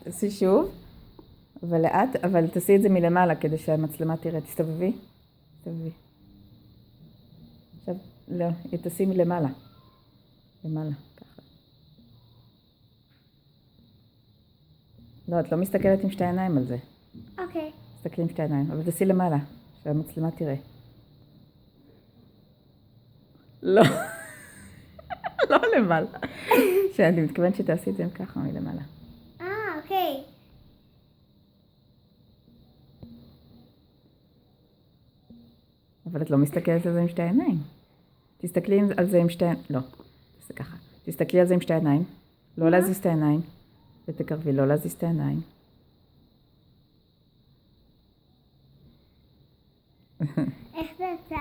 תעשי שוב, ולאט, אבל תעשי את זה מלמעלה כדי שהמצלמה תראה. תסתובבי. תסתובבי. עכשיו, לא, תעשי מלמעלה. למעלה, ככה. לא, את לא מסתכלת עם שתי עיניים על זה. אוקיי. תסתכלי עם שתי עיניים, אבל תעשי למעלה, שהמצלמה תראה. לא. לא למעלה. שאני מתכוונת שתעשי את זה ככה מלמעלה. אוקיי. אבל את לא מסתכלת על זה עם שתי עיניים. תסתכלי על זה עם שתי... לא, תעשי ככה. תסתכלי על זה עם שתי עיניים. לא להזיז את העיניים. ותקרבי, לא להזיז את העיניים. איך זה יצא?